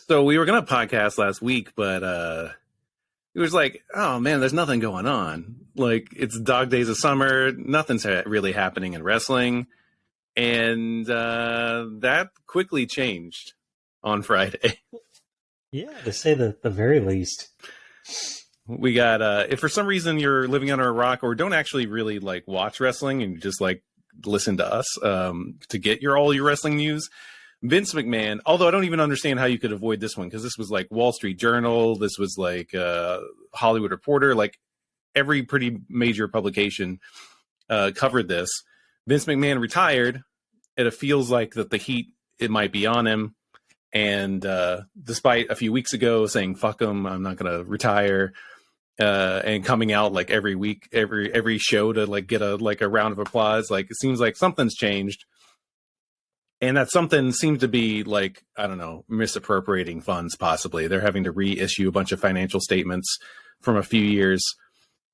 So we were going to podcast last week, but it was like, oh man, there's nothing going on. Like, it's dog days of summer. Nothing's really happening in wrestling. And that quickly changed on Friday. Yeah, to say the very least. We got, if for some reason you're living under a rock or don't actually really like watch wrestling and you just like listen to us to get all your wrestling news, Vince McMahon, although I don't even understand how you could avoid this one, because this was like Wall Street Journal, this was like Hollywood Reporter, like every pretty major publication covered this. Vince McMahon retired, and it feels like that the heat, it might be on him. And despite a few weeks ago saying, fuck him, I'm not going to retire, and coming out like every week, every show to like get a round of applause, like it seems like something's changed. And that something seems to be like, I don't know, misappropriating funds, possibly. They're having to reissue a bunch of financial statements from a few years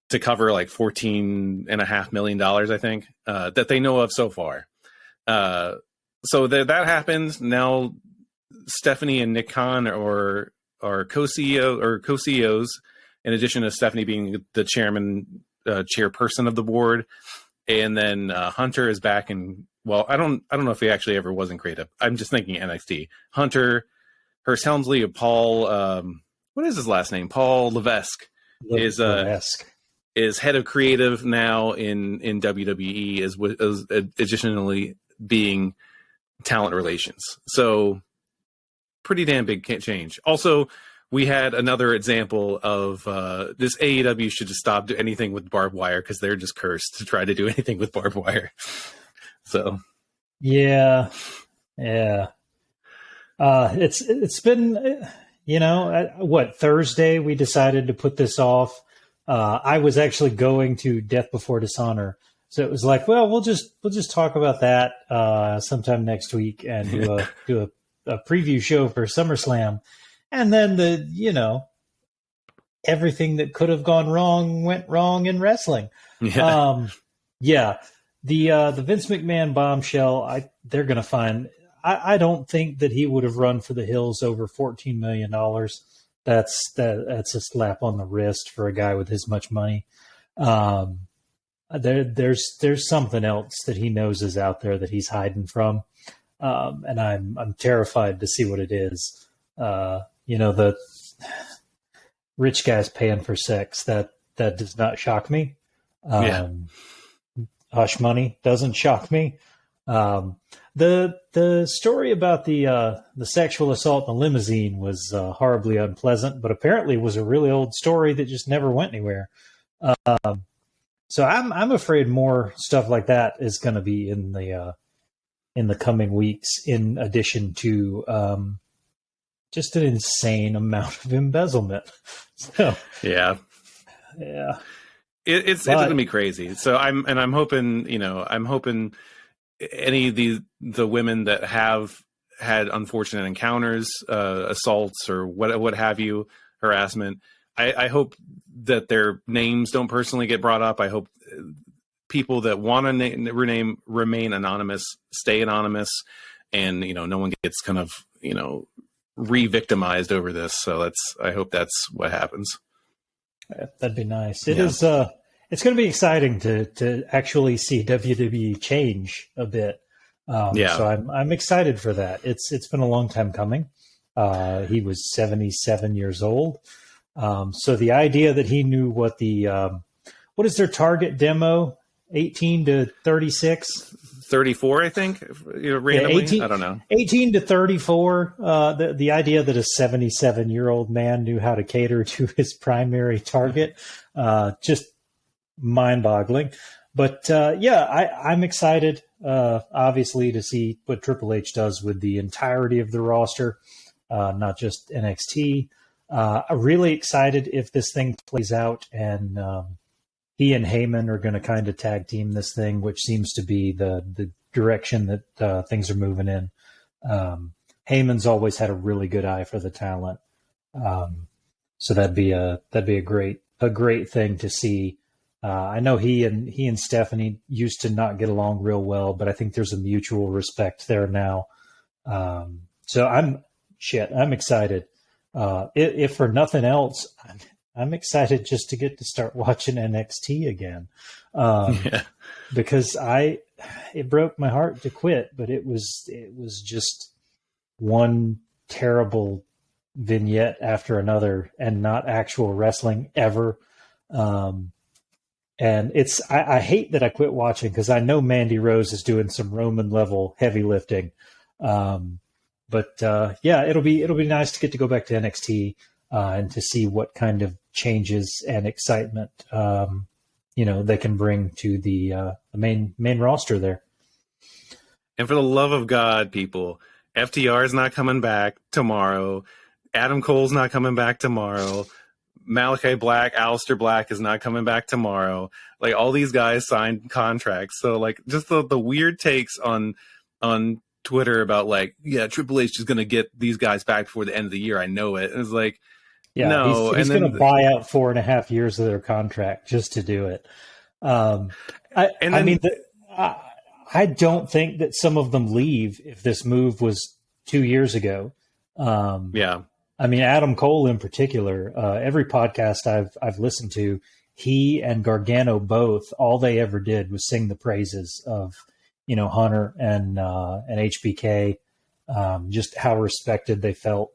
to cover like $14.5 million, I think, that they know of so far. So that happened. Now Stephanie and Nick Khan are co-CEOs, in addition to Stephanie being the chairperson of the board. And then Hunter is back in, well, I don't know if he actually ever was in creative. I'm just thinking NXT. Hunter, Hearst Helmsley, Paul, what is his last name? Paul Levesque is head of creative now in WWE, as additionally being talent relations. So pretty damn big change. Also, we had another example of this AEW should just stop doing anything with barbed wire, because they're just cursed to try to do anything with barbed wire. So, yeah. It's been, Thursday we decided to put this off. I was actually going to Death Before Dishonor, so it was like, well, we'll just talk about that sometime next week and do a preview show for SummerSlam, and then everything that could have gone wrong went wrong in wrestling. Yeah. The Vince McMahon bombshell, they're going to find. I don't think that he would have run for the hills over $14 million. That's a slap on the wrist for a guy with this much money. There's something else that he knows is out there that he's hiding from, and I'm terrified to see what it is. The rich guys paying for sex, that does not shock me. Hush money doesn't shock me. The story about the sexual assault in the limousine was horribly unpleasant, but apparently was a really old story that just never went anywhere. So I'm afraid more stuff like that is going to be in the coming weeks, in addition to just an insane amount of embezzlement. So yeah. It's going to be crazy. So I'm hoping any of the women that have had unfortunate encounters, assaults or what have you, harassment, I hope that their names don't personally get brought up. I hope people that want to remain anonymous stay anonymous, and no one gets kind of re-victimized over this. So I hope that's what happens. That'd be nice. It is. It's going to be exciting to actually see WWE change a bit. So I'm excited for that. It's been a long time coming. He was 77 years old. So the idea that he knew what what is their target demo? 18 to 36? 34, I think. Randomly, 18, I don't know. 18 to 34. The idea that a 77-year-old man knew how to cater to his primary target, just mind-boggling. But I'm excited, obviously, to see what Triple H does with the entirety of the roster, not just NXT. I'm really excited if this thing plays out, and he and Heyman are going to kind of tag team this thing, which seems to be the direction that things are moving in. Heyman's always had a really good eye for the talent, so that'd be a great thing to see. I know he and Stephanie used to not get along real well, but I think there's a mutual respect there now. So shit, I'm excited. If for nothing else, I'm excited just to get to start watching NXT again. Because it broke my heart to quit, but it was just one terrible vignette after another, and not actual wrestling ever. And I hate that I quit watching, because I know Mandy Rose is doing some Roman level heavy lifting. But it'll be nice to get to go back to NXT and to see what kind of changes and excitement they can bring to the main roster there. And for the love of God, people, FTR is not coming back tomorrow. Adam Cole's not coming back tomorrow. Malachi Black, Aleister Black is not coming back tomorrow. Like, all these guys signed contracts. So, like, just the weird takes on Twitter about, like, yeah, Triple H is going to get these guys back before the end of the year. I know it. And it's like, yeah, no. He's going to buy out 4.5 years of their contract just to do it. I don't think that some of them leave if this move was 2 years ago. I mean, Adam Cole in particular, every podcast I've listened to, he and Gargano both, all they ever did was sing the praises of, Hunter and HBK, just how respected they felt.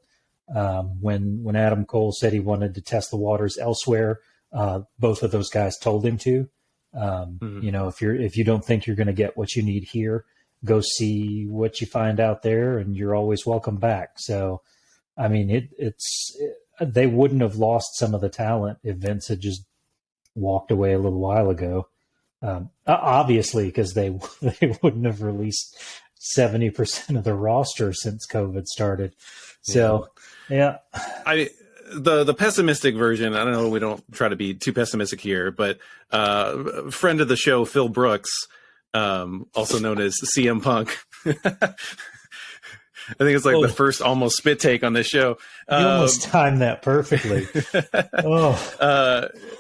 When Adam Cole said he wanted to test the waters elsewhere, both of those guys told him to. If you don't think you're going to get what you need here, go see what you find out there, and you're always welcome back. So, I mean, they wouldn't have lost some of the talent if Vince had just walked away a little while ago. Obviously, because they wouldn't have released 70% of the roster since COVID started. So, yeah. The pessimistic version, I don't know, we don't try to be too pessimistic here, but friend of the show, Phil Brooks, also known as CM Punk. I think it's like the first almost spit take on this show. You almost timed that perfectly.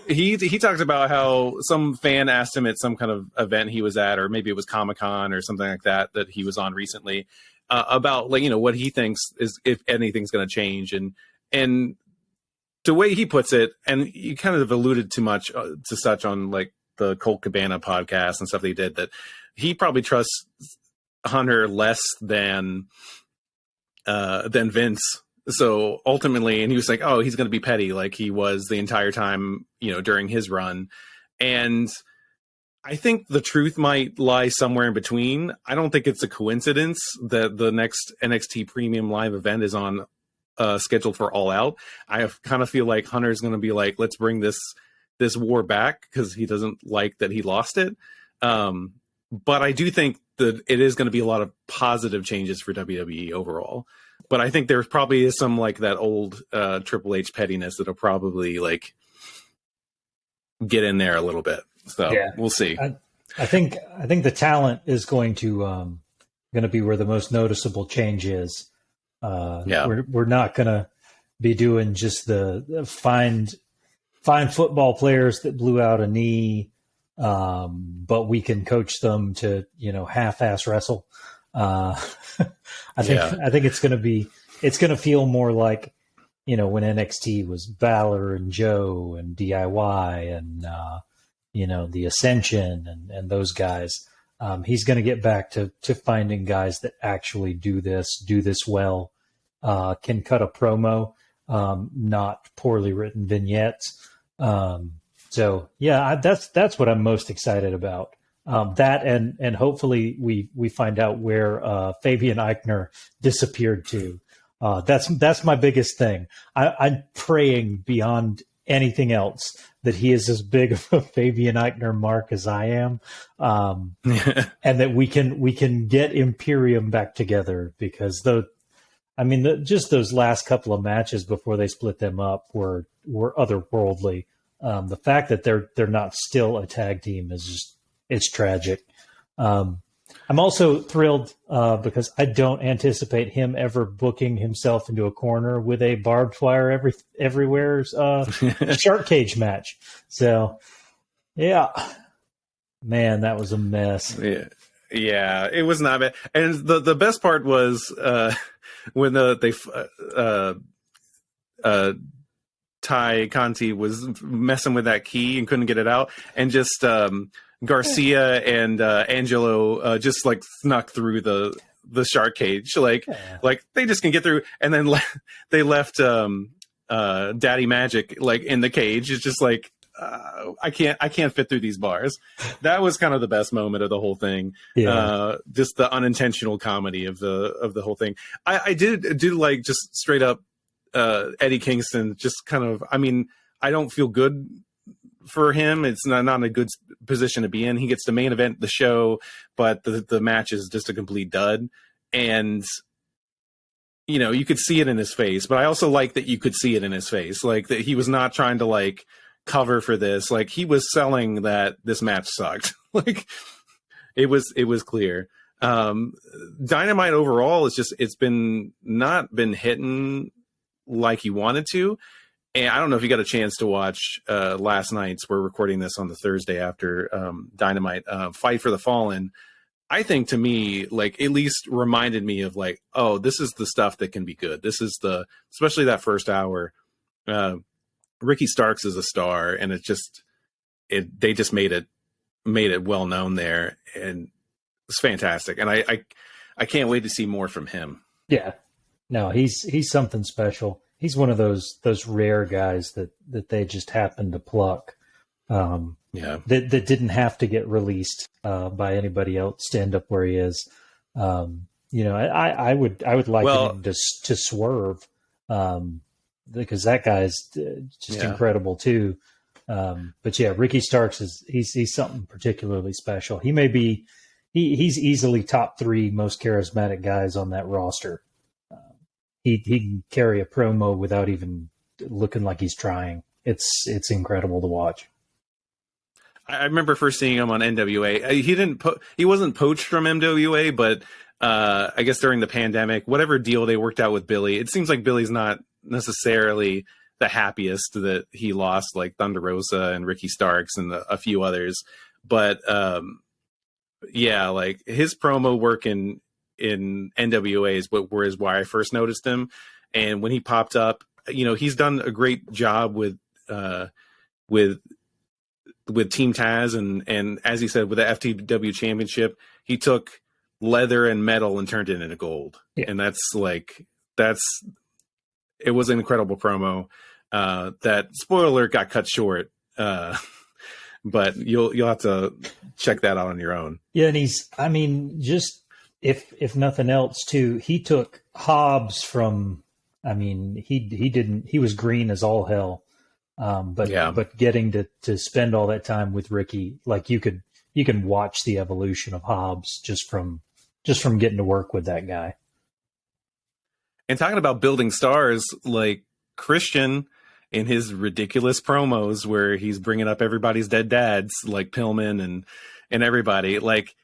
He talked about how some fan asked him at some kind of event he was at, or maybe it was Comic-Con or something like that he was on recently, about, like, what he thinks is, if anything's going to change. And the way he puts it, and you kind of alluded to such on, like, the Colt Cabana podcast and stuff that he did, that he probably trusts Hunter less than Vince. So ultimately, and he was like, oh, he's going to be petty like he was the entire time, during his run. And I think the truth might lie somewhere in between. I don't think it's a coincidence that the next NXT Premium Live event is on scheduled for All Out. I kind of feel like Hunter's going to be like, let's bring this war back, because he doesn't like that he lost it. But I do think that it is going to be a lot of positive changes for WWE overall. But I think there probably is some, like, that old Triple H pettiness that'll probably, like, get in there a little bit. So we'll see. I think the talent is going to be where the most noticeable change is. We're not going to be doing just the find football players that blew out a knee, but we can coach them to, half-ass wrestle. I think it's going to feel more like, when NXT was Balor and Joe and DIY and, the Ascension and those guys. He's going to get back to finding guys that actually do this well, can cut a promo, not poorly written vignettes. So yeah, that's what I'm most excited about. That and hopefully we find out where Fabian Eichner disappeared to. That's my biggest thing. I'm praying beyond anything else that he is as big of a Fabian Eichner mark as I am, and that we can get Imperium back together, because just those last couple of matches before they split them up were otherworldly. The fact that they're not still a tag team is just, it's tragic. I'm also thrilled because I don't anticipate him ever booking himself into a corner with a barbed wire everywhere's shark cage match. So, yeah, man, that was a mess. Yeah, it was not bad. And the best part was when Ty Conti was messing with that key and couldn't get it out, and just Garcia and Angelo just like snuck through the shark cage, like they just can get through, and then they left Daddy Magic like in the cage. It's just like I can't fit through these bars. That was kind of the best moment of the whole thing. Just the unintentional comedy of the whole thing. I did like just straight up Eddie Kingston, just kind of, I mean, I don't feel good for him. It's not a good position to be in. He gets to main event the show, but the match is just a complete dud. And, you know, you could see it in his face, but I also like that you could see it in his face. Like that he was not trying to like cover for this. Like he was selling that this match sucked. Like it was clear. Dynamite overall is just, it's not been hitting like he wanted to. And I don't know if you got a chance to watch last night's, we're recording this on the Thursday after Dynamite, Fight for the Fallen. I think to me, like, at least reminded me of like, oh, this is the stuff that can be good. This is especially that first hour. Ricky Starks is a star, and they just made it well known there, and it's fantastic. And I can't wait to see more from him. Yeah, no, he's something special. He's one of those rare guys that they just happen to pluck. That didn't have to get released by anybody else to end up where he is. You know, I would like him to swerve. Because that guy's just incredible too. But yeah, Ricky Starks he's something particularly special. He may be, he's easily top 3 most charismatic guys on that roster. He can carry a promo without even looking like he's trying. It's incredible to watch. I remember first seeing him on NWA. He wasn't poached from MWA, but I guess during the pandemic, whatever deal they worked out with Billy, it seems like Billy's not necessarily the happiest that he lost like Thunder Rosa and Ricky Starks and a few others. But yeah, like his promo work in NWA is why I first noticed him. And when he popped up, you know, he's done a great job with Team Taz, and as he said, with the FTW championship, he took leather and metal and turned it into gold. And it was an incredible promo. That spoiler alert got cut short, but you'll have to check that out on your own. Yeah, and just if nothing else, too, he took Hobbs from. I mean, he was green as all hell, but getting to spend all that time with Ricky, like you can watch the evolution of Hobbs just from getting to work with that guy. And talking about building stars, like Christian in his ridiculous promos where he's bringing up everybody's dead dads, like Pillman and everybody, like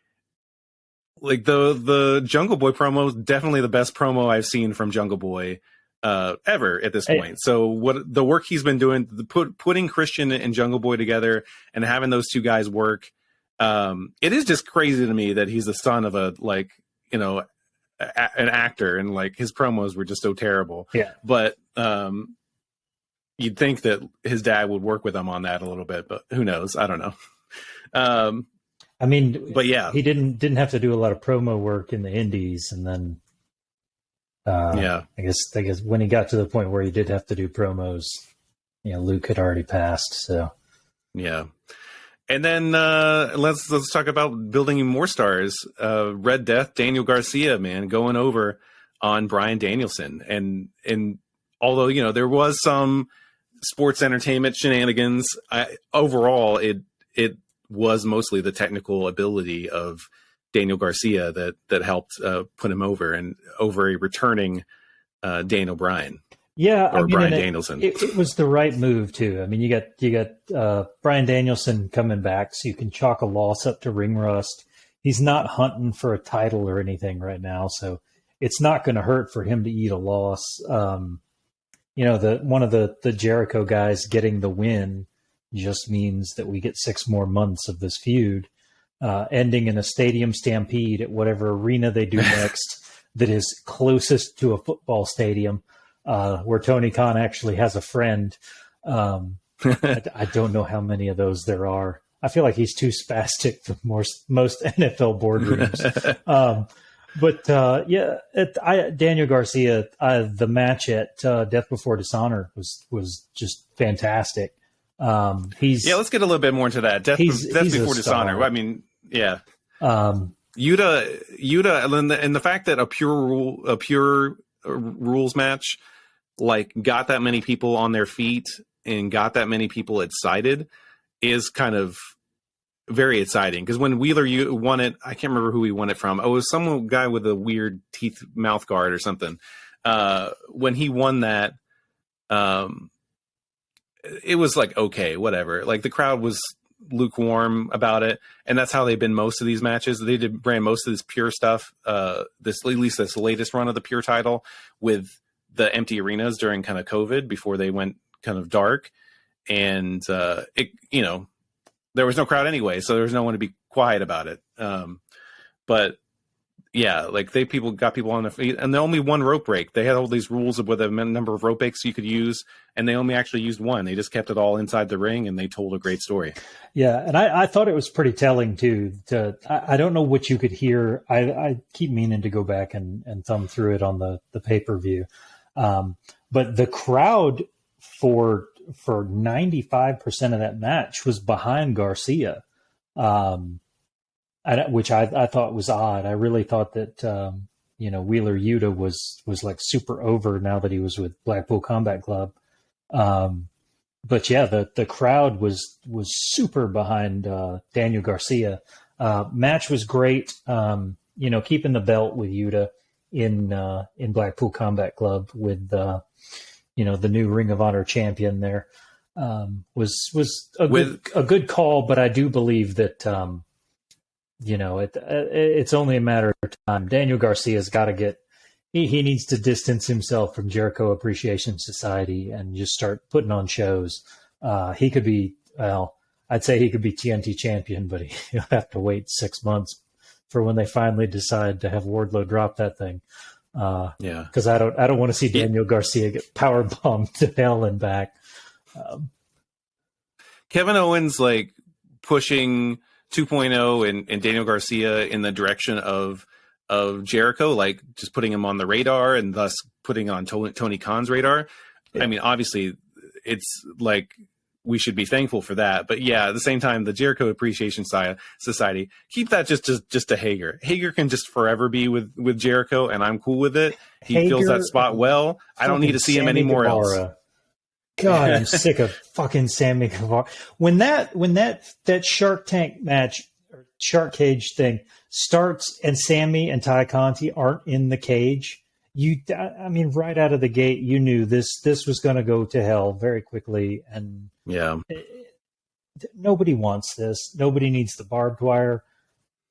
the Jungle Boy promo is definitely the best promo I've seen from Jungle Boy ever at this point. So what the work he's been doing, putting Christian and Jungle Boy together and having those two guys work, it is just crazy to me that he's the son of an actor, and like his promos were just so terrible. But you'd think that his dad would work with him on that a little bit, but who knows? I don't know. I mean, but yeah, he didn't have to do a lot of promo work in the indies, and then I guess when he got to the point where he did have to do promos, you know, Luke had already passed. So yeah. And then let's talk about building more stars. Red Death, Daniel Garcia, man, going over on Bryan Danielson. And although, you know, there was some sports entertainment shenanigans, overall it was mostly the technical ability of Daniel Garcia that helped put him over a returning Daniel Bryan. Yeah, or Bryan Danielson. It was the right move too. I mean, you got Bryan Danielson coming back, so you can chalk a loss up to ring rust. He's not hunting for a title or anything right now, so it's not going to hurt for him to eat a loss. You know, one of the Jericho guys getting the win just means that we get 6 more months of this feud. ending in a stadium stampede at whatever arena they do next that is closest to a football stadium, where Tony Khan actually has a friend. I don't know how many of those there are. I feel like he's too spastic for most NFL boardrooms. Daniel Garcia, the match at Death Before Dishonor was just fantastic. Let's get a little bit more into that. Death Before Dishonor. I mean, yeah. Yuta, and the fact that a pure rules match like got that many people on their feet and got that many people excited is kind of very exciting. Because when Wheeler won it, I can't remember who he won it from. Oh, it was some guy with a weird mouth guard or something. When he won that, it was like, okay, whatever. Like the crowd was lukewarm about it, and that's how they've been most of these matches. They ran most of this pure stuff. At least this latest run of the pure title with the empty arenas during kind of COVID before they went kind of dark, and there was no crowd anyway, so there was no one to be quiet about it. But yeah, like people got people on their feet, and they only one rope break. They had all these rules of what the number of rope breaks you could use, and they only actually used one. They just kept it all inside the ring, and they told a great story. Yeah, and I thought it was pretty telling too. I don't know what you could hear. I keep meaning to go back and thumb through it on the pay-per-view, but the crowd for 95% of that match was behind Garcia, which I thought was odd. I really thought that Wheeler Yuta was like super over now that he was with Blackpool Combat Club. But yeah, the crowd was super behind Daniel Garcia. Match was great. Keeping the belt with Yuta in Blackpool Combat Club with the new Ring of Honor champion there was a good call. But I do believe that it's only a matter of time. Daniel Garcia's got to get. He needs to distance himself from Jericho Appreciation Society and just start putting on shows. He could be, I'd say he could be TNT champion, but he'll have to wait 6 months for when they finally decide to have Wardlow drop that thing. Because I don't want to see Daniel Garcia get power bombed to hell and back. Kevin Owens like pushing 2.0 and Daniel Garcia in the direction of Jericho, like just putting him on the radar and thus putting on Tony Khan's radar. Yeah. I mean, obviously it's like we should be thankful for that, but yeah, at the same time, the Jericho Appreciation Society, keep that just to Hager. Hager can just forever be with Jericho, and I'm cool with it. He fills that spot well. I don't need to see him anymore else. God, I'm sick of fucking Sammy Guevara. When that Shark Tank match or Shark Cage thing starts and Sammy and Ty Conti aren't in the cage, right out of the gate, you knew this was going to go to hell very quickly. And yeah, nobody wants this. Nobody needs the barbed wire.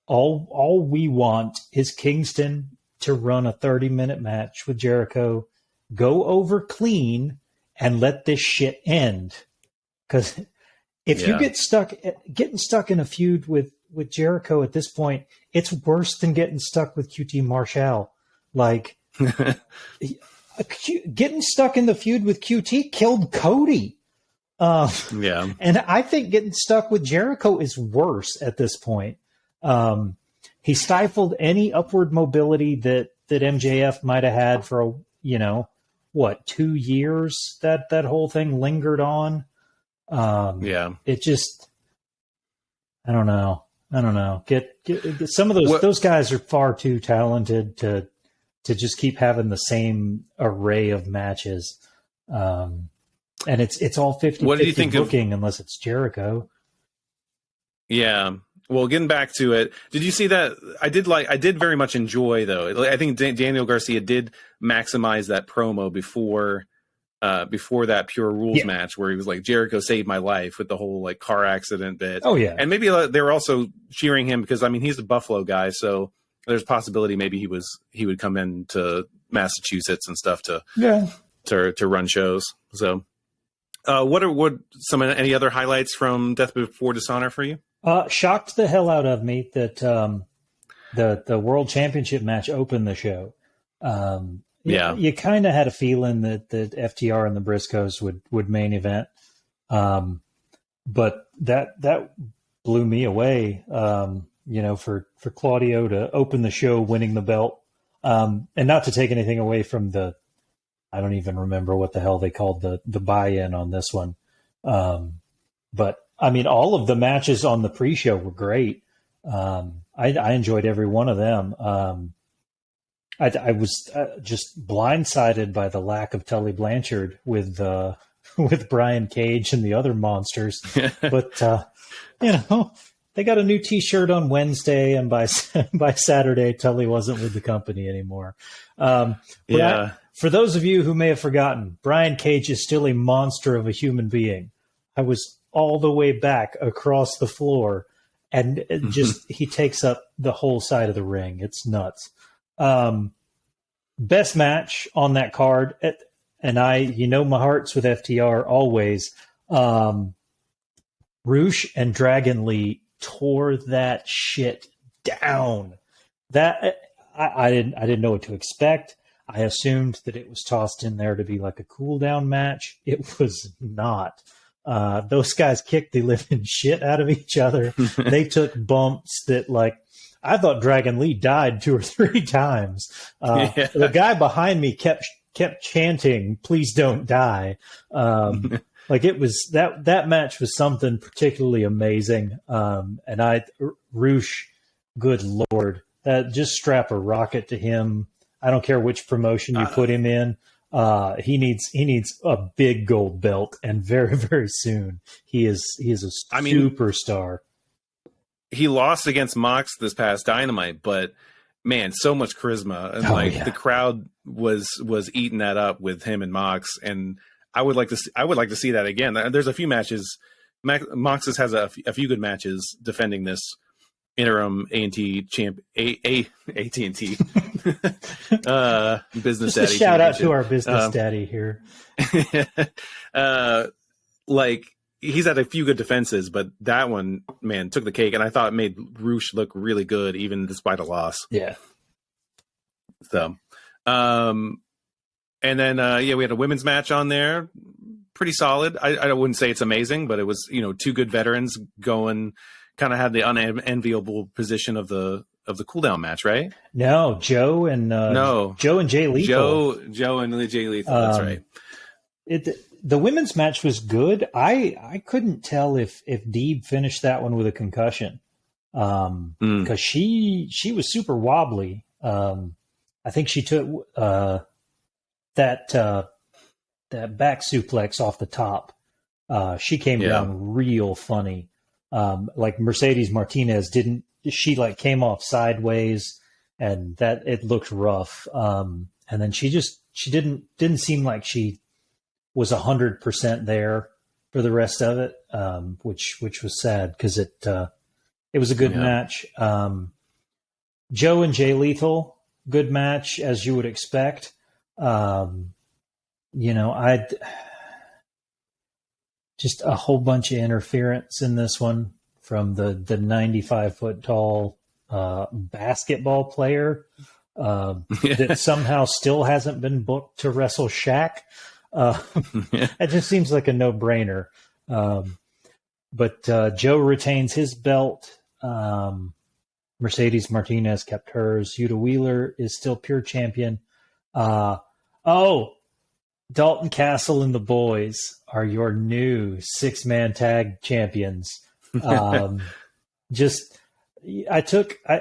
All we want is Kingston to run a 30-minute match with Jericho, go over clean, and let this shit end. Because if you getting stuck in a feud with Jericho at this point, it's worse than getting stuck with QT Marshall. Like getting stuck in the feud with QT killed Cody. And I think getting stuck with Jericho is worse at this point. He stifled any upward mobility that MJF might have had for 2 years that whole thing lingered on. It just, I don't know. Get some of those guys are far too talented to just keep having the same array of matches. And it's all 50-50 what do you think booking unless it's Jericho. Yeah. Well, getting back to it, did you see that? I did very much enjoy, though. I think Daniel Garcia did maximize that promo before that Pure Rules match where he was like, Jericho saved my life with the whole like car accident bit. Oh yeah. And maybe they were also cheering him because he's a Buffalo guy. So there's a possibility maybe he would come into Massachusetts and stuff to run shows. So what any other highlights from Death Before Dishonor for you? Shocked the hell out of me that the World Championship match opened the show. You kind of had a feeling that FTR and the Briscoes would main event, but that blew me away. For Claudio to open the show, winning the belt, and not to take anything away from I don't even remember what the hell they called the buy-in on this one, but I mean, all of the matches on the pre-show were great. I enjoyed every one of them. I was just blindsided by the lack of Tully Blanchard with Brian Cage and the other monsters. But they got a new T-shirt on Wednesday, and by Saturday, Tully wasn't with the company anymore. For those of you who may have forgotten, Brian Cage is still a monster of a human being. I was all the way back across the floor, and he takes up the whole side of the ring. It's nuts. Best match on that card, and my heart's with FTR always. Roosh and Dragon Lee tore that shit down. That I didn't know what to expect. I assumed that it was tossed in there to be like a cool down match. It was not. Those guys kicked the living shit out of each other. They took bumps that, like, I thought Dragon Lee died 2 or 3 times. The guy behind me kept chanting, "Please don't die." Like, it was that match was something particularly amazing. And Roosh, good Lord, just strap a rocket to him. I don't care which promotion you put him in. He needs a big gold belt, and very, very soon. He is a superstar. He lost against Mox this past Dynamite, but man, so much charisma, and the crowd was eating that up with him and Mox, and I would like to see that again. There's a few matches. Mox has a few good matches defending this interim AT&T champ, AT&T business daddy. Just a shout out to our business daddy here. He's had a few good defenses, but that one, man, took the cake, and I thought it made Roosh look really good, even despite a loss. Yeah. So, and then we had a women's match on there, pretty solid. I wouldn't say it's amazing, but it was 2 good veterans going. Kind of had the unenviable position of the cooldown match, right? No, Joe and Jay Lethal. Joe and Jay Lethal. That's right. The women's match was good. I couldn't tell if Deeb finished that one with a concussion, because she was super wobbly. I think she took that back suplex off the top. She came down real funny. Like Mercedes Martinez didn't. She came off sideways, and that it looked rough. And then she didn't seem like she was 100% there for the rest of it, which was sad, because it was a good match. Joe and Jay Lethal, good match, as you would expect. Just a whole bunch of interference in this one from the 95-foot tall basketball player that somehow still hasn't been booked to wrestle Shaq. It just seems like a no-brainer. But Joe retains his belt. Mercedes Martinez kept hers. Yuta Wheeler is still pure champion. Dalton Castle and the boys are your new 6-man tag champions. I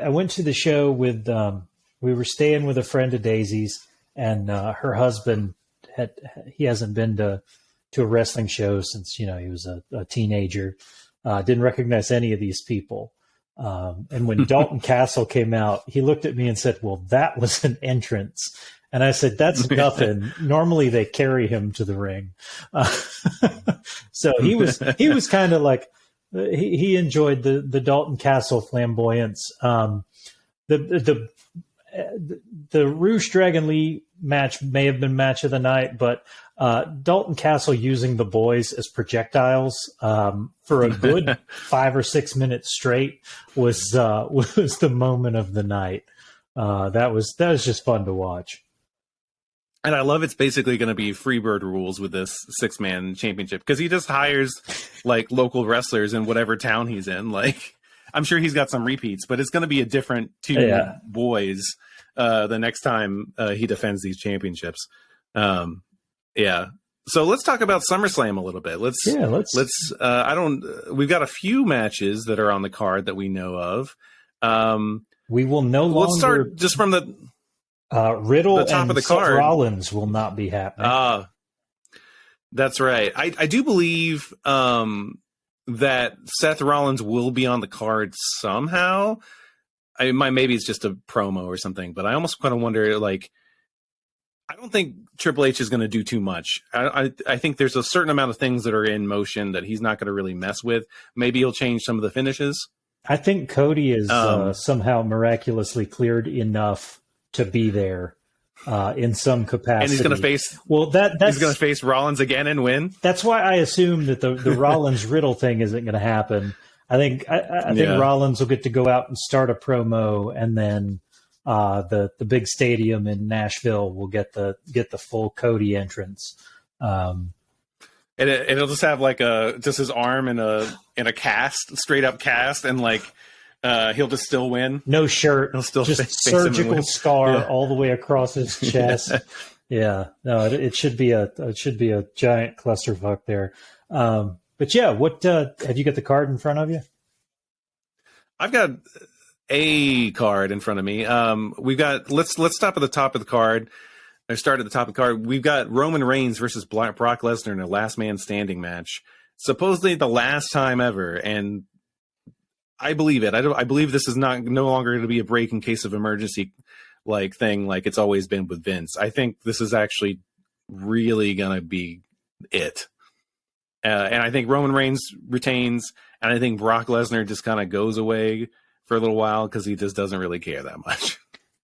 went to the show with, we were staying with a friend of Daisy's, and her husband he hasn't been to a wrestling show since, he was a teenager. Didn't recognize any of these people. And when Dalton Castle came out, he looked at me and said, "Well, that was an entrance." And I said, "That's nothing. Normally they carry him to the ring." So he was kind of like, he enjoyed the Dalton Castle flamboyance. The Roosh Dragon Lee match may have been match of the night, but Dalton Castle using the boys as projectiles for a good 5 or 6 minutes straight was the moment of the night. That was just fun to watch. And I love it's basically going to be Freebird rules with this 6-man championship because he just hires like local wrestlers in whatever town he's in. Like, I'm sure he's got some repeats, but it's going to be a different two boys the next time he defends these championships. Yeah. So let's talk about SummerSlam a little bit. We've got a few matches that are on the card that we know of. We will no longer. Let's start just from the Riddle the top and of the Seth card. Rollins will not be happening. That's right. I do believe that Seth Rollins will be on the card somehow. Maybe it's just a promo or something, but I almost kind of wonder, like, I don't think Triple H is going to do too much. I think there's a certain amount of things that are in motion that he's not going to really mess with. Maybe he'll change some of the finishes. I think Cody is somehow miraculously cleared enough to be there in some capacity. And he's going to face he's going to face Rollins again and win. That's why I assume that the Rollins Riddle thing isn't going to happen. I think Rollins will get to go out and start a promo, and then the big stadium in Nashville will get the full Cody entrance. And it'll just have like just his arm in a cast, straight up cast, and like he'll just still win. No shirt, he'll still just surgical scar all the way across his chest. Yeah, no, it should be a giant clusterfuck there. But yeah, what have you got the card in front of you? I've got a card in front of me. We've got let's stop at the top of the card. I start at the top of the card. We've got Roman Reigns versus Brock Lesnar in a last man standing match. Supposedly the last time ever, and I believe it. I believe this is no longer going to be a break in case of emergency like thing like it's always been with Vince. I think this is actually really going to be it. And I think Roman Reigns retains, and I think Brock Lesnar just kind of goes away for a little while because he just doesn't really care that much.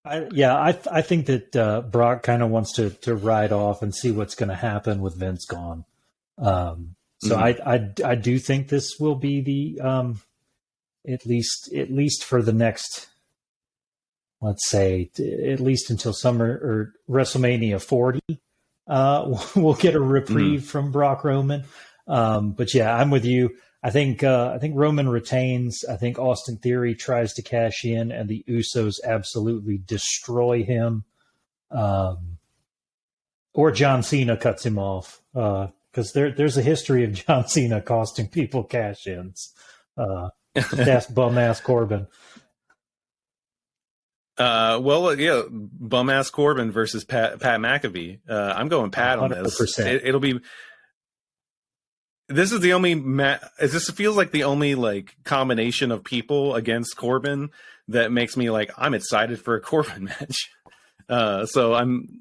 I think that Brock kind of wants to ride off and see what's going to happen with Vince gone. I do think this will be the at least for the next, let's say, at least until summer or WrestleMania 40, we'll get a reprieve from Brock Roman. But yeah, I'm with you. I think Roman retains. I think Austin Theory tries to cash in, and the Usos absolutely destroy him. Or John Cena cuts him off because there's a history of John Cena costing people cash-ins. That's bum-ass Corbin. Bum-ass Corbin versus Pat McAfee. I'm going Pat on this. 100%. It'll be. This is the only this feels like the only like combination of people against Corbin that makes me like I'm excited for a Corbin match. So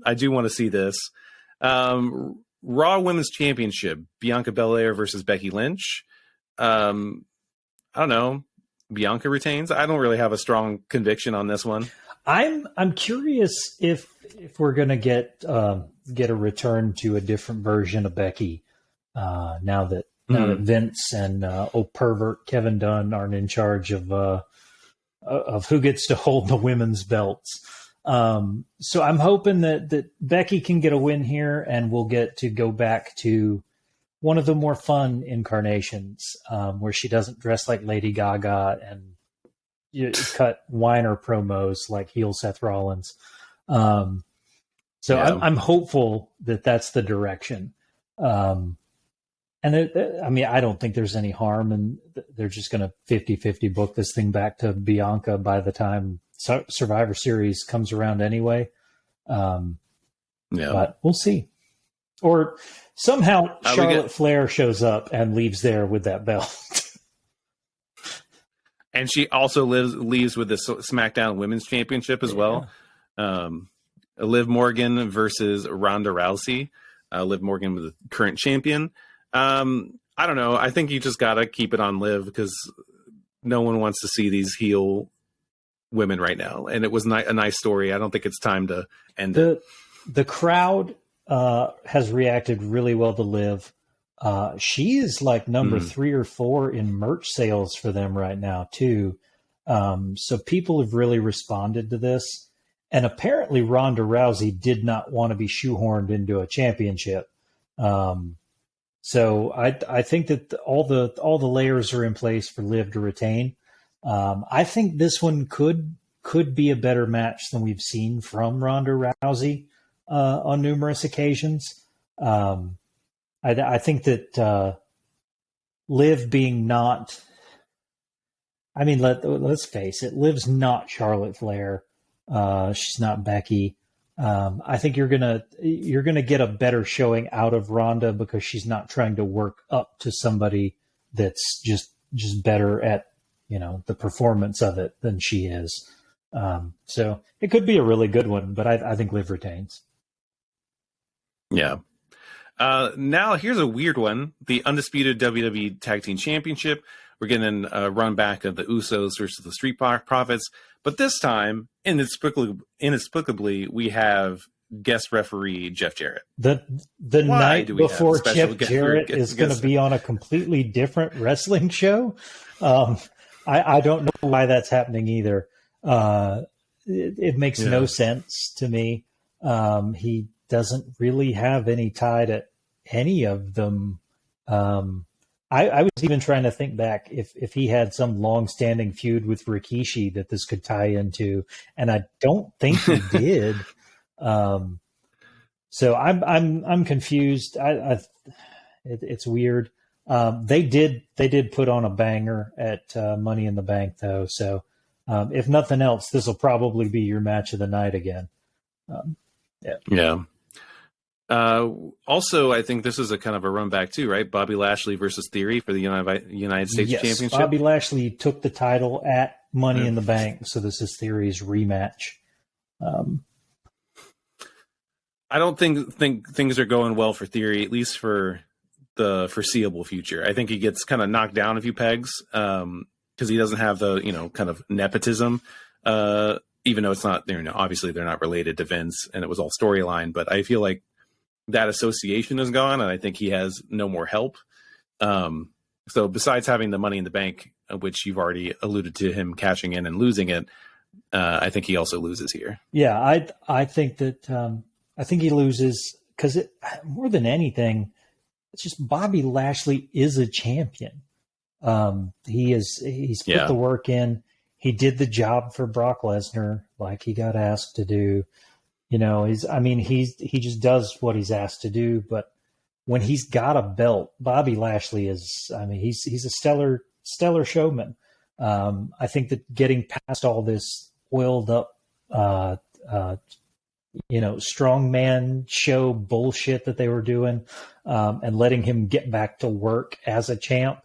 I do want to see this. Raw Women's Championship: Bianca Belair versus Becky Lynch. I don't know. Bianca retains. I don't really have a strong conviction on this one. I'm curious if we're gonna get a return to a different version of Becky. Now that Vince and old pervert Kevin Dunn aren't in charge of who gets to hold the women's belts. So I'm hoping that Becky can get a win here, and we'll get to go back to one of the more fun incarnations where she doesn't dress like Lady Gaga and cut whiner promos like heel Seth Rollins. I'm hopeful that that's the direction. And I don't think there's any harm, and they're just going to 50-50 book this thing back to Bianca by the time Survivor Series comes around anyway. But we'll see. Or somehow Charlotte Flair shows up and leaves there with that belt. And she also leaves with the SmackDown Women's Championship as well. Liv Morgan versus Ronda Rousey. Liv Morgan was the current champion. I don't know. I think you just got to keep it on Liv because no one wants to see these heel women right now. And it was a nice story. I don't think it's time to end it. The crowd has reacted really well to Liv. She is like number 3 or 4 in merch sales for them right now too. So people have really responded to this. And apparently Ronda Rousey did not want to be shoehorned into a championship. So I think that all the layers are in place for Liv to retain. I think this one could be a better match than we've seen from Ronda Rousey on numerous occasions. I think that Liv being not, I mean, let's face it, Liv's not Charlotte Flair. She's not Becky. I think you're gonna get a better showing out of Ronda because she's not trying to work up to somebody that's just better at, you know, the performance of it than she is. So it could be a really good one, but I think Liv retains. Yeah. Now here's a weird one: the undisputed WWE Tag Team Championship. We're getting a run back of the Usos versus the Street Profits, but this time, inexplicably, we have guest referee Jeff Jarrett. The night before Jeff Jarrett is going to be on a completely different wrestling show. I don't know why that's happening either. It makes no sense to me. He doesn't really have any tie to any of them. I was even trying to think back if he had some long-standing feud with Rikishi that this could tie into, and I don't think he did. So I'm confused. It's weird. They did put on a banger at Money in the Bank though. So if nothing else, this will probably be your match of the night again. Yeah. Also, I think this is a kind of a run back too, right? Bobby Lashley versus Theory for the United States Championship. Bobby Lashley took the title at Money in the Bank, so this is Theory's rematch. I don't think things are going well for Theory, at least for the foreseeable future. I think he gets kind of knocked down a few pegs because he doesn't have the, you know, kind of nepotism. Even though it's not, you know, obviously they're not related to Vince, and it was all storyline. But I feel like that association is gone, and I think he has no more help. So besides having the Money in the Bank, which you've already alluded to him cashing in and losing it, I think he also loses here. Yeah, I think that I think he loses because more than anything, it's just Bobby Lashley is a champion. He's put the work in. He did the job for Brock Lesnar like he got asked to do. You know, he just does what he's asked to do. But when he's got a belt, Bobby Lashley is, he's a stellar showman. I think that getting past all this oiled up, strongman show bullshit that they were doing, and letting him get back to work as a champ,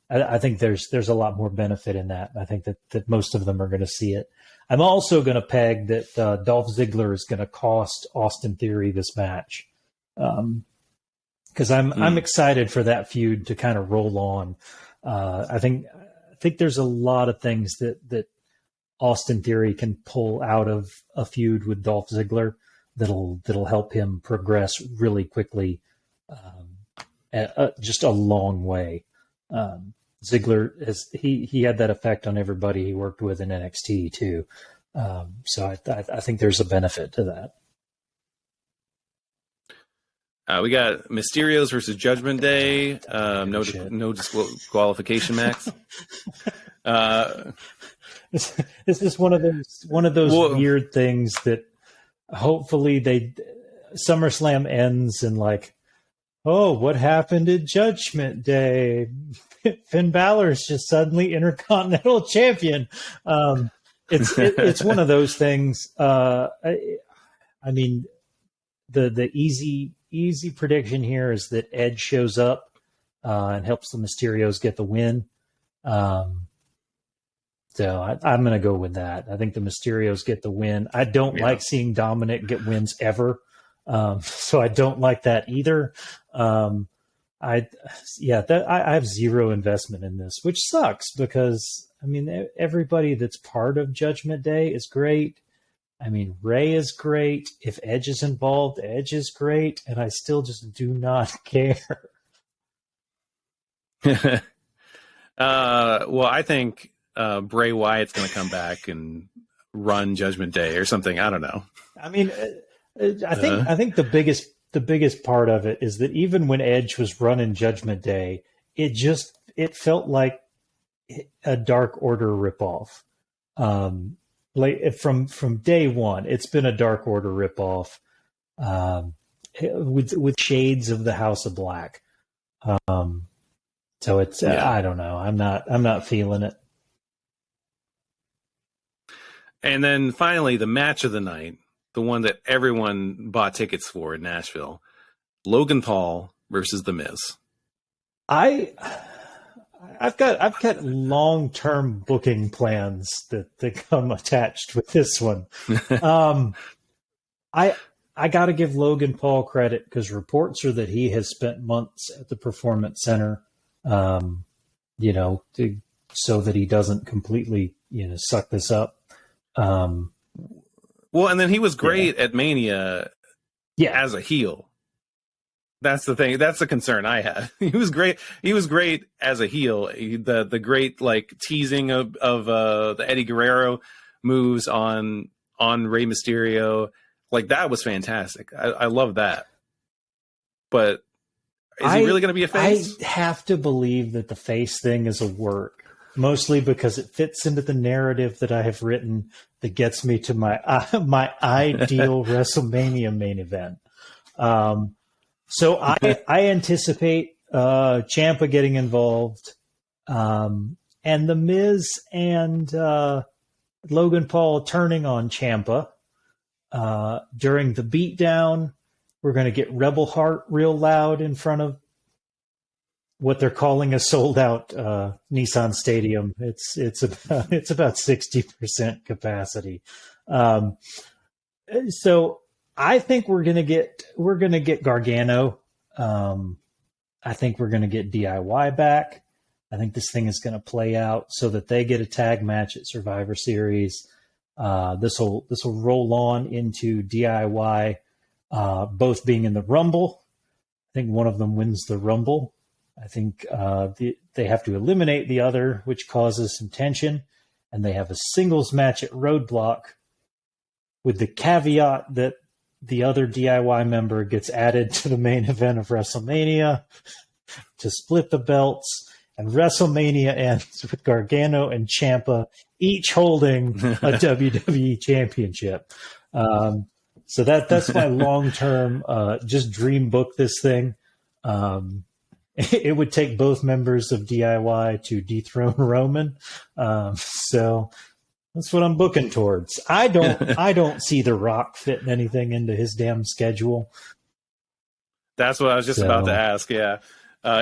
I think there's a lot more benefit in that. I think that most of them are going to see it. I'm also going to peg that Dolph Ziggler is going to cost Austin Theory this match, because I'm excited for that feud to kind of roll on. I think there's a lot of things that Austin Theory can pull out of a feud with Dolph Ziggler that'll help him progress really quickly, just a long way. Ziggler he had that effect on everybody he worked with in NXT too. So I think there's a benefit to that. We got Mysterios versus Judgment Day. No disqualification, Max. This is one of those weird things that hopefully SummerSlam ends and like, oh, what happened at Judgment Day? Finn Balor's just suddenly Intercontinental Champion. It's one of those things. The easy prediction here is that Edge shows up and helps the Mysterios get the win. So I'm going to go with that. I think the Mysterios get the win. I don't like seeing Dominic get wins ever. So I don't like that either. I have zero investment in this, which sucks because everybody that's part of Judgment Day is great. I mean, Ray is great. If Edge is involved, Edge is great, and I still just do not care. Well, I think Bray Wyatt's going to come back and run Judgment Day or something. I don't know. I mean, I think the biggest part of it is that even when Edge was running Judgment Day, it felt like a Dark Order ripoff. Like from day one, it's been a Dark Order ripoff, with shades of the House of Black. So it's I don't know. I'm not feeling it. And then finally, the match of the night, the one that everyone bought tickets for in Nashville, Logan Paul versus The Miz. I've got long-term booking plans that come attached with this one. I got to give Logan Paul credit because reports are that he has spent months at the Performance Center, so that he doesn't completely, suck this up. Well, and then he was great at Mania as a heel. That's the thing. That's the concern I had. He was great. He was great as a heel. The great teasing of the Eddie Guerrero moves on Rey Mysterio, that was fantastic. I love that. But is he really going to be a face? I have to believe that the face thing is a work, mostly because it fits into the narrative that I have written that gets me to my ideal WrestleMania main event. So I anticipate Ciampa getting involved, and The Miz and Logan Paul turning on Ciampa during the beatdown. We're going to get Rebel Heart real loud in front of what they're calling a sold out Nissan Stadium. It's about 60% capacity. So I think we're gonna get Gargano. I think we're gonna get DIY back. I think this thing is gonna play out so that they get a tag match at Survivor Series. This will roll on into DIY, both being in the Rumble. I think one of them wins the Rumble. I think they have to eliminate the other, which causes some tension, and they have a singles match at Roadblock, with the caveat that the other DIY member gets added to the main event of WrestleMania to split the belts, and WrestleMania ends with Gargano and Ciampa each holding a WWE championship. So that's my long-term, just dream book this thing. It would take both members of DIY to dethrone Roman. So that's what I'm booking towards. I don't see The Rock fitting anything into his damn schedule. That's what I was just about to ask. Yeah.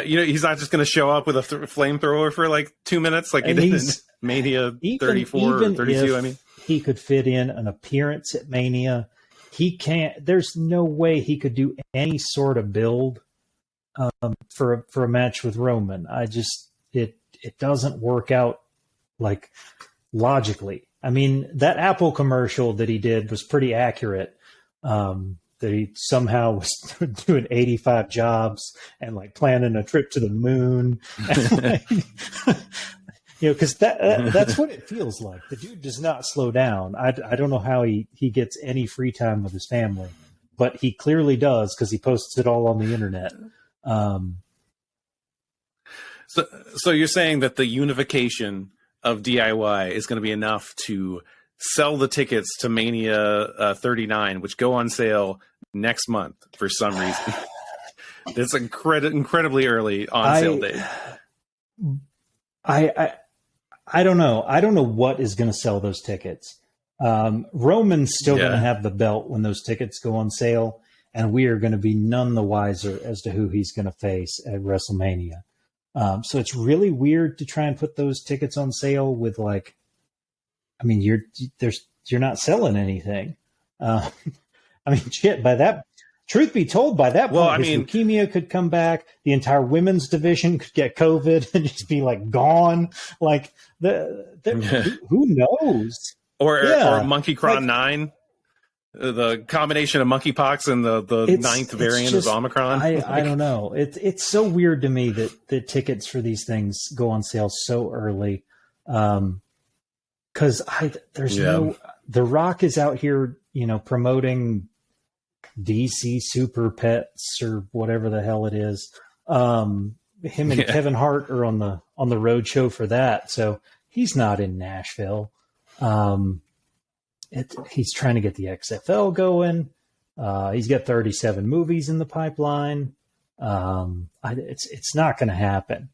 He's not just going to show up with a flamethrower for 2 minutes like he did in Mania 34 or 32. I mean, he could fit in an appearance at Mania. He can't. There's no way he could do any sort of build for a match with Roman. It doesn't work out logically. I mean, that Apple commercial that he did was pretty accurate. That he somehow was doing 85 jobs and planning a trip to the moon. Because that's what it feels like. The dude does not slow down. I don't know how he gets any free time with his family, but he clearly does because he posts it all on the internet. So you're saying that the unification of DIY is going to be enough to sell the tickets to Mania 39, which go on sale next month for some reason. It's incredibly early on sale date. I don't know. I don't know what is going to sell those tickets. Roman's still going to have the belt when those tickets go on sale, and we are going to be none the wiser as to who he's going to face at WrestleMania. So it's really weird to try and put those tickets on sale with you're not selling anything. Shit, truth be told, by that point, his leukemia could come back. The entire women's division could get COVID and just be gone. Who knows? Or Monkey Cron 9. the combination of monkeypox and the ninth variant just, of Omicron. I don't know. It's so weird to me that the tickets for these things go on sale so early. Because The Rock is out here, promoting DC Super Pets or whatever the hell it is. Him and Kevin Hart are on the road show for that, so he's not in Nashville. He's trying to get the XFL going. He's got 37 movies in the pipeline. It's not going to happen.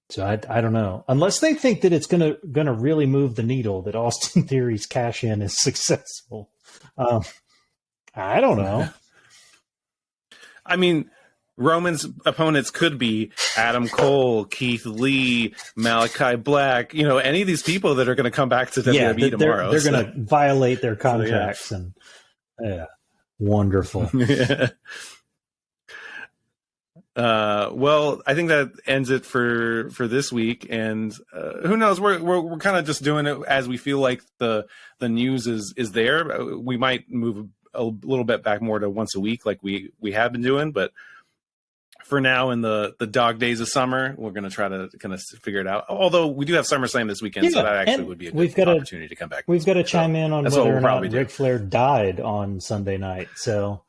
So I don't know, unless they think that it's going to really move the needle, that Austin Theory's cash in is successful. I don't know. I mean, Roman's opponents could be Adam Cole, Keith Lee, Malachi Black, any of these people that are going to come back to WWE tomorrow. They're going to violate their contracts. And wonderful. Well, I think that ends it for this week. And who knows? We're kind of just doing it as we feel like the news is there. We might move a little bit back more to once a week, like we have been doing, but for now, in the dog days of summer, we're going to try to kind of figure it out. Although we do have SummerSlam this weekend, so that actually would be a good opportunity to come back. We've got to chime in on whether or not Ric Flair died on Sunday night. So,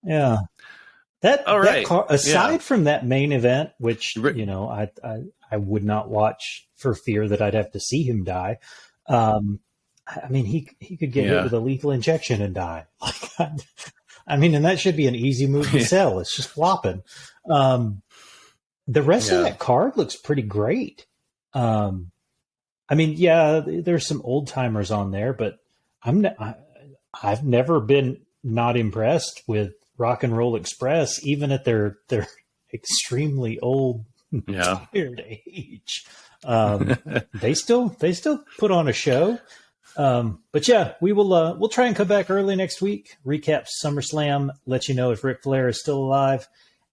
yeah. Aside from that main event, which, I would not watch for fear that I'd have to see him die. I mean, he could get hit with a lethal injection and die. And that should be an easy move to sell. It's just flopping. The rest of that card looks pretty great. There's some old timers on there, but I've never been not impressed with Rock and Roll Express, even at their extremely old, tired age. They still put on a show. We'll try and come back early next week, recap SummerSlam, let you know if Ric Flair is still alive,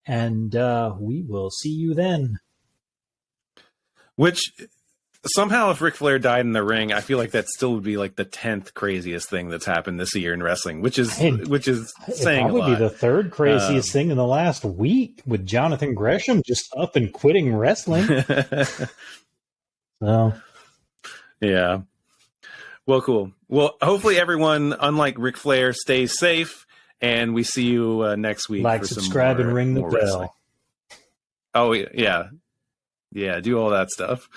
and we will see you then. Which somehow, if Ric Flair died in the ring, I feel like that still would be like the 10th craziest thing that's happened this year in wrestling, which is saying a lot. Probably be the third craziest thing in the last week, with Jonathan Gresham just up and quitting wrestling. So, yeah. Well, cool. Well, hopefully everyone, unlike Ric Flair, stays safe, and we see you next week. Like, subscribe, and ring the bell. Oh, yeah. Yeah, do all that stuff.